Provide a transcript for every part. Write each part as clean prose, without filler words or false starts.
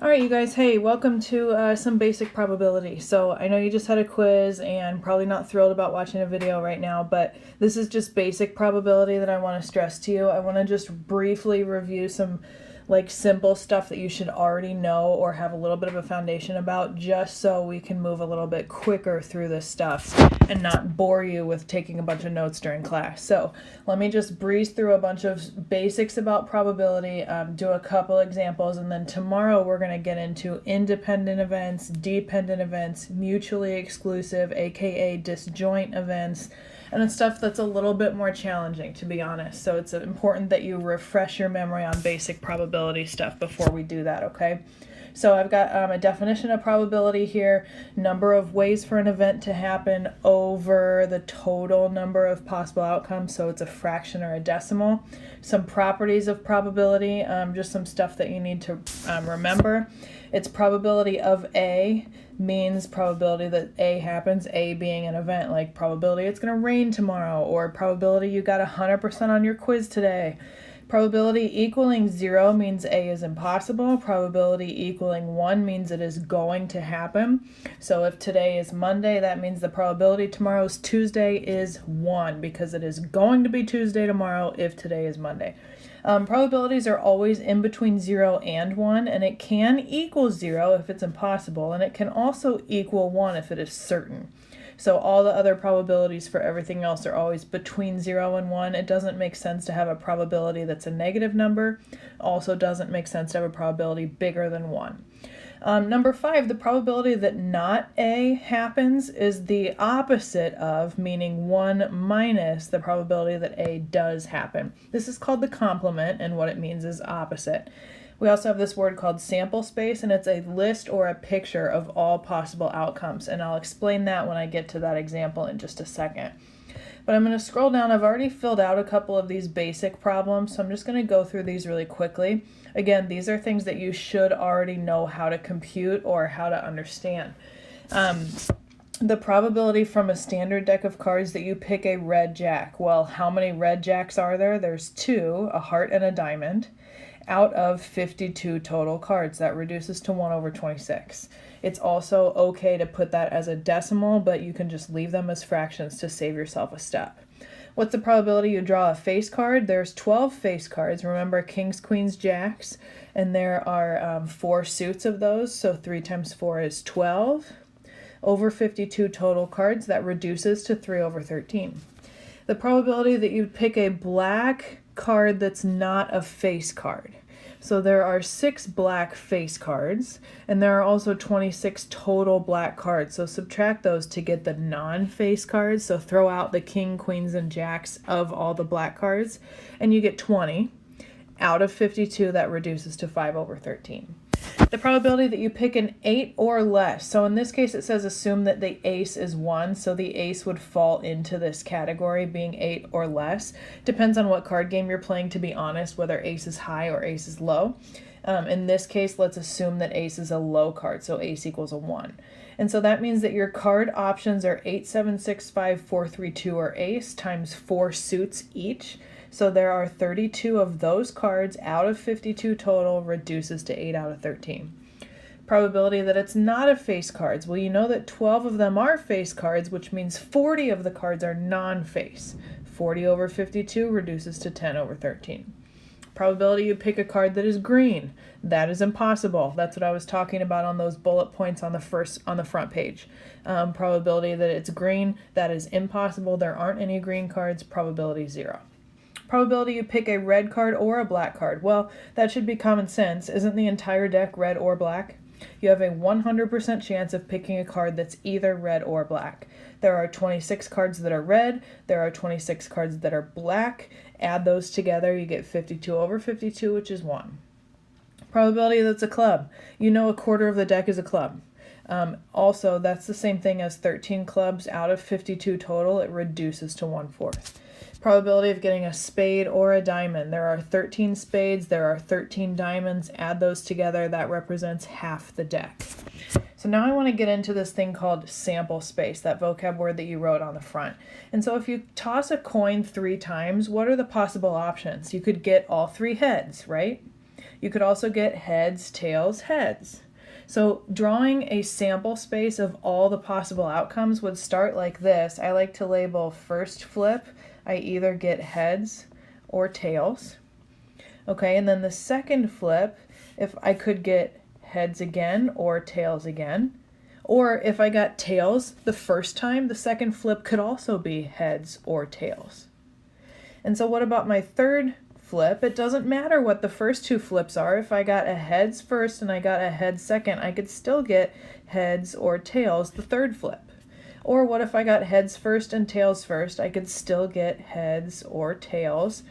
All right, you guys, hey, welcome to some basic probability. So I know you just had a quiz and probably not thrilled about watching a video right now, but this is just basic probability that I want to stress to you. I want to just briefly review some simple stuff that you should already know or have a little bit of a foundation about, just so we can move a little bit quicker through this stuff and not bore you with taking a bunch of notes during class. So let me just breeze through a bunch of basics about probability, do a couple examples, and then tomorrow we're going to get into independent events, dependent events, mutually exclusive, aka disjoint events, and it's stuff that's a little bit more challenging, to be honest. So it's important that you refresh your memory on basic probability stuff before we do that, okay? So I've got a definition of probability here, number of ways for an event to happen over the total number of possible outcomes, so it's a fraction or a decimal. Some properties of probability, just some stuff that you need to remember. It's probability of A means probability that A happens, A being an event, like probability it's going to rain tomorrow, or probability you got 100% on your quiz today. Probability equaling 0 means A is impossible. Probability equaling 1 means it is going to happen. So if today is Monday, that means the probability tomorrow's Tuesday is 1, because it is going to be Tuesday tomorrow if today is Monday. Probabilities are always in between 0 and 1, and it can equal 0 if it's impossible, and it can also equal 1 if it is certain. So all the other probabilities for everything else are always between 0 and 1. It doesn't make sense to have a probability that's a negative number. Also doesn't make sense to have a probability bigger than 1. Number 5, the probability that not A happens is the opposite of, meaning 1 minus the probability that A does happen. This is called the complement, and what it means is opposite. We also have this word called sample space, and it's a list or a picture of all possible outcomes, and I'll explain that when I get to that example in just a second. But I'm going to scroll down. I've already filled out a couple of these basic problems, so I'm just going to go through these really quickly. Again, these are things that you should already know how to compute or how to understand. The probability from a standard deck of cards that you pick a red jack. Well, how many red jacks are there? There's 2, a heart and a diamond, out of 52 total cards. That reduces to 1 over 26. It's also okay to put that as a decimal, but you can just leave them as fractions to save yourself a step. What's the probability you draw a face card? There's 12 face cards. Remember, kings, queens, jacks, and there are 4 suits of those, so 3 times 4 is 12. Over 52 total cards, that reduces to 3 over 13. The probability that you pick a black card that's not a face card. So there are 6 black face cards, and there are also 26 total black cards. So subtract those to get the non-face cards. So throw out the king, queens, and jacks of all the black cards, and you get 20. Out of 52, that reduces to 5 over 13. The probability that you pick an 8 or less. So in this case, it says assume that the ace is 1. So the ace would fall into this category, being 8 or less. Depends on what card game you're playing, to be honest, whether ace is high or ace is low. In this case, let's assume that ace is a low card, so ace equals a 1. And so that means that your card options are 8, 7, 6, 5, 4, 3, 2, or ace times 4 suits each. So there are 32 of those cards out of 52 total, reduces to 8 out of 13. Probability that it's not a face cards. Well, you know that 12 of them are face cards, which means 40 of the cards are non-face. 40 over 52 reduces to 10 over 13. Probability you pick a card that is green. That is impossible. That's what I was talking about on those bullet points on the front page. Probability that it's green, that is impossible. There aren't any green cards. Probability 0. Probability you pick a red card or a black card. Well, that should be common sense. Isn't the entire deck red or black? You have a 100% chance of picking a card that's either red or black. There are 26 cards that are red. There are 26 cards that are black. Add those together, you get 52 over 52, which is 1. Probability that's a club. You know a quarter of the deck is a club. Also, that's the same thing as 13 clubs out of 52 total. It reduces to 1/4. Probability of getting a spade or a diamond. There are 13 spades, there are 13 diamonds. Add those together, that represents half the deck. So now I want to get into this thing called sample space, that vocab word that you wrote on the front. And so if you toss a coin 3 times, what are the possible options? You could get all 3 heads, right? You could also get heads, tails, heads. So drawing a sample space of all the possible outcomes would start like this. I like to label first flip, I either get heads or tails. Okay, and then the second flip, if I could get heads again or tails again. Or if I got tails the first time, the second flip could also be heads or tails. And so what about my third flip? It doesn't matter what the first two flips are. If I got a heads first and I got a heads second, I could still get heads or tails the third flip. Or what if I got heads first and tails first? I could still get heads or tails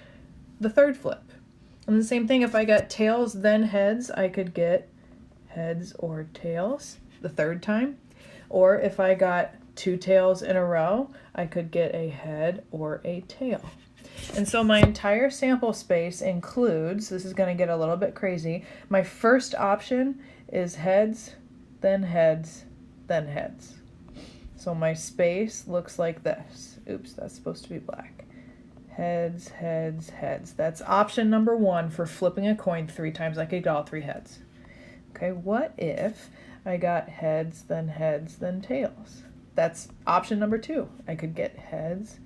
the third flip. And the same thing, if I got tails then heads, I could get heads or tails the third time. Or if I got two tails in a row, I could get a head or a tail. And so my entire sample space includes, this is going to get a little bit crazy, my first option is heads, then heads, then heads. So my space looks like this. Oops, that's supposed to be black. Heads, heads, heads. That's option number one for flipping a coin 3 times. I could get all 3 heads. Okay, what if I got heads, then tails? That's option number 2. I could get heads,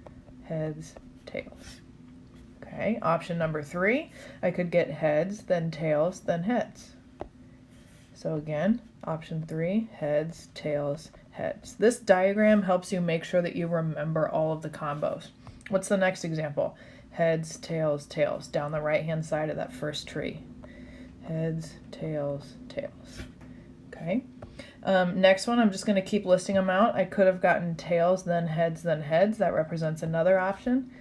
heads, tails. Okay, option number 3, I could get heads, then tails, then heads. So again, option 3, heads, tails, heads. This diagram helps you make sure that you remember all of the combos. What's the next example? Heads, tails, tails, down the right-hand side of that first tree. Heads, tails, tails. Okay. Next one, I'm just going to keep listing them out. I could have gotten tails, then heads, then heads. That represents another option.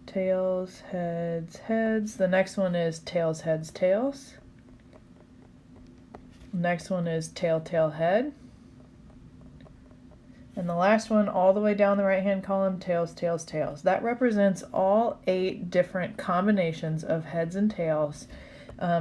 Tails, heads, heads. The next one is tails, heads, tails. Next one is tail, tail, head. And the last one, all the way down the right-hand column, tails, tails, tails. That represents all 8 different combinations of heads and tails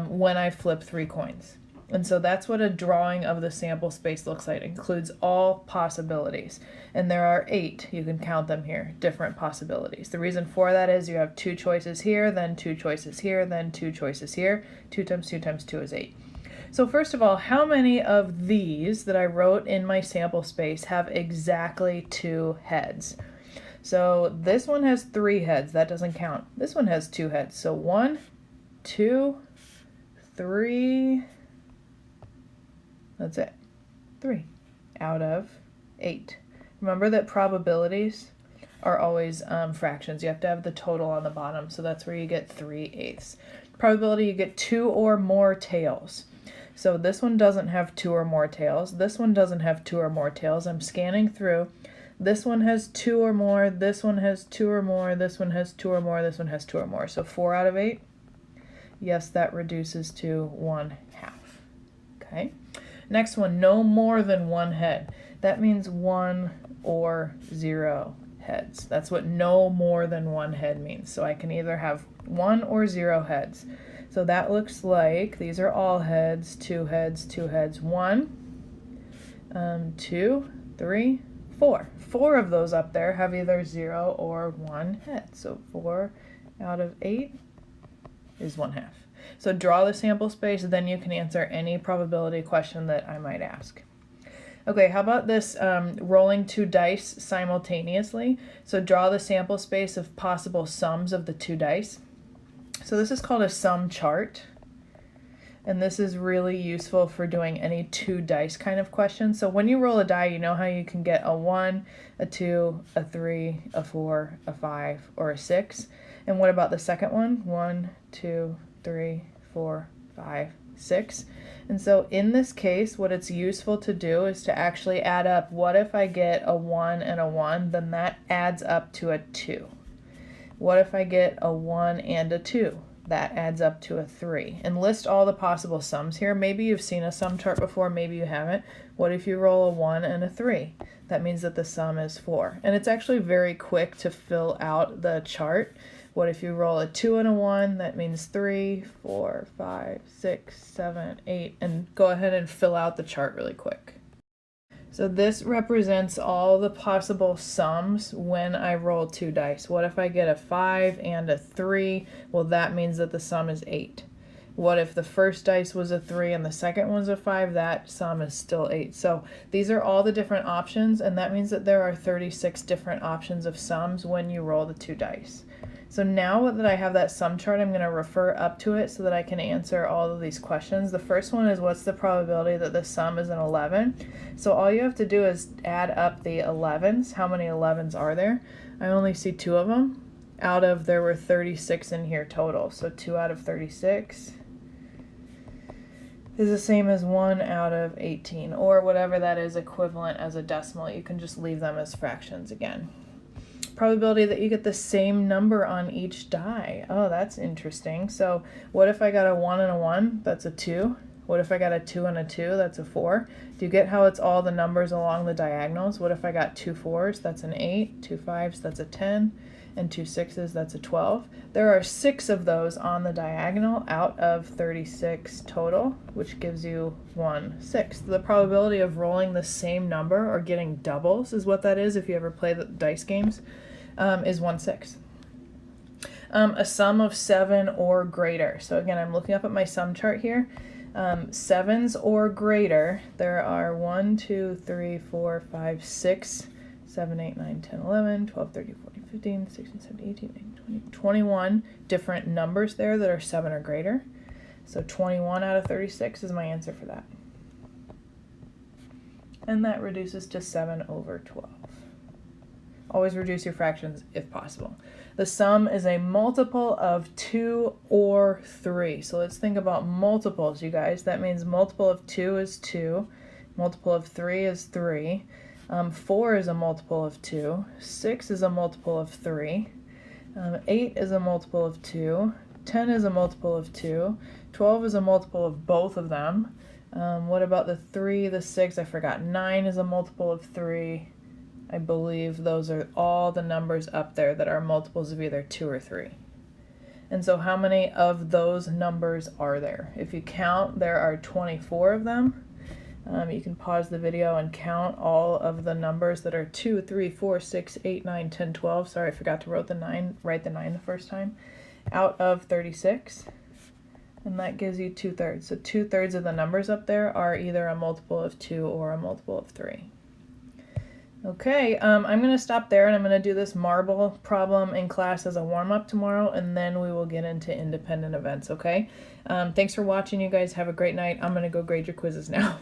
when I flip 3 coins. And so that's what a drawing of the sample space looks like. It includes all possibilities. And there are 8, you can count them here, different possibilities. The reason for that is you have 2 choices here, then 2 choices here, then 2 choices here. 2 times 2 times 2 is 8. So first of all, how many of these that I wrote in my sample space have exactly 2 heads? So this one has 3 heads, that doesn't count. This one has 2 heads, so 1, 2, 3, that's it, 3 out of 8. Remember that probabilities are always fractions. You have to have the total on the bottom, so that's where you get 3/8. Probability, you get 2 or more tails. So this one doesn't have 2 or more tails. This one doesn't have 2 or more tails. I'm scanning through. This one has 2 or more. This one has 2 or more. This one has 2 or more. This one has 2 or more. So 4 out of 8. Yes, that reduces to 1/2. Okay. Next one, no more than 1 head. That means 1 or 0 heads. That's what no more than 1 head means. So I can either have 1 or 0 heads. So that looks like, these are all heads, 2 heads, 2 heads, 1, 2, 3, 4. 4 of those up there have either 0 or 1 head. So 4 out of 8 is 1/2. So draw the sample space, then you can answer any probability question that I might ask. Okay, how about this rolling 2 dice simultaneously? So draw the sample space of possible sums of the 2 dice. So this is called a sum chart, and this is really useful for doing any 2 dice kind of question. So when you roll a die, you know how you can get a 1, a 2, a 3, a 4, a 5, or a 6. And what about the second one? 1, 2, 3, 4, 5, 6. And so in this case, what it's useful to do is to actually add up, what if I get a 1 and a 1, then that adds up to a 2. What if I get a 1 and a 2? That adds up to a 3. And list all the possible sums here. Maybe you've seen a sum chart before, maybe you haven't. What if you roll a 1 and a 3? That means that the sum is 4. And it's actually very quick to fill out the chart. What if you roll a 2 and a 1? That means 3, 4, 5, 6, 7, 8. And go ahead and fill out the chart really quick. So this represents all the possible sums when I roll 2 dice. What if I get a 5 and a 3? Well, that means that the sum is 8. What if the first dice was a 3 and the second was a 5? That sum is still 8. So these are all the different options, and that means that there are 36 different options of sums when you roll the 2 dice. So now that I have that sum chart, I'm going to refer up to it so that I can answer all of these questions. The first one is, what's the probability that the sum is an 11? So all you have to do is add up the 11s. How many 11s are there? I only see 2 of them. There were 36 in here total. So 2 out of 36 is the same as 1 out of 18, or whatever that is equivalent as a decimal. You can just leave them as fractions again. Probability that you get the same number on each die. Oh, that's interesting. So what if I got a 1 and a 1? That's a 2. What if I got a 2 and a 2? That's a 4. Do you get how it's all the numbers along the diagonals? What if I got 2 4s? That's an 8. 2 5s? That's a 10. And 2 6s? That's a 12. There are 6 of those on the diagonal out of 36 total, which gives you 1/6. The probability of rolling the same number or getting doubles is what that is if you ever play the dice games, is 1/6. A sum of 7 or greater. So again, I'm looking up at my sum chart here. 7s or greater, there are 1, 2, 3, 4, 5, 6, 7, 8, 9, 10, 11, 12, 13, 14, 15, 16, 17, 18, 19, 20, 21 different numbers there that are 7 or greater. So 21 out of 36 is my answer for that. And that reduces to 7 over 12. Always reduce your fractions if possible. The sum is a multiple of 2 or 3. So let's think about multiples, you guys. That means multiple of 2 is 2. Multiple of 3 is 3. 4 is a multiple of 2. 6 is a multiple of 3. 8 is a multiple of 2. 10 is a multiple of 2. 12 is a multiple of both of them. What about the 3, the 6? I forgot. 9 is a multiple of 3. I believe those are all the numbers up there that are multiples of either 2 or 3. And so how many of those numbers are there? If you count, there are 24 of them. You can pause the video and count all of the numbers that are 2, 3, 4, 6, 8, 9, 10, 12. Sorry, I forgot to write the 9 the first time. Out of 36. And that gives you 2/3. So 2/3 of the numbers up there are either a multiple of 2 or a multiple of 3. Okay, I'm going to stop there, and I'm going to do this marble problem in class as a warm-up tomorrow, and then we will get into independent events, okay? Thanks for watching, you guys. Have a great night. I'm going to go grade your quizzes now.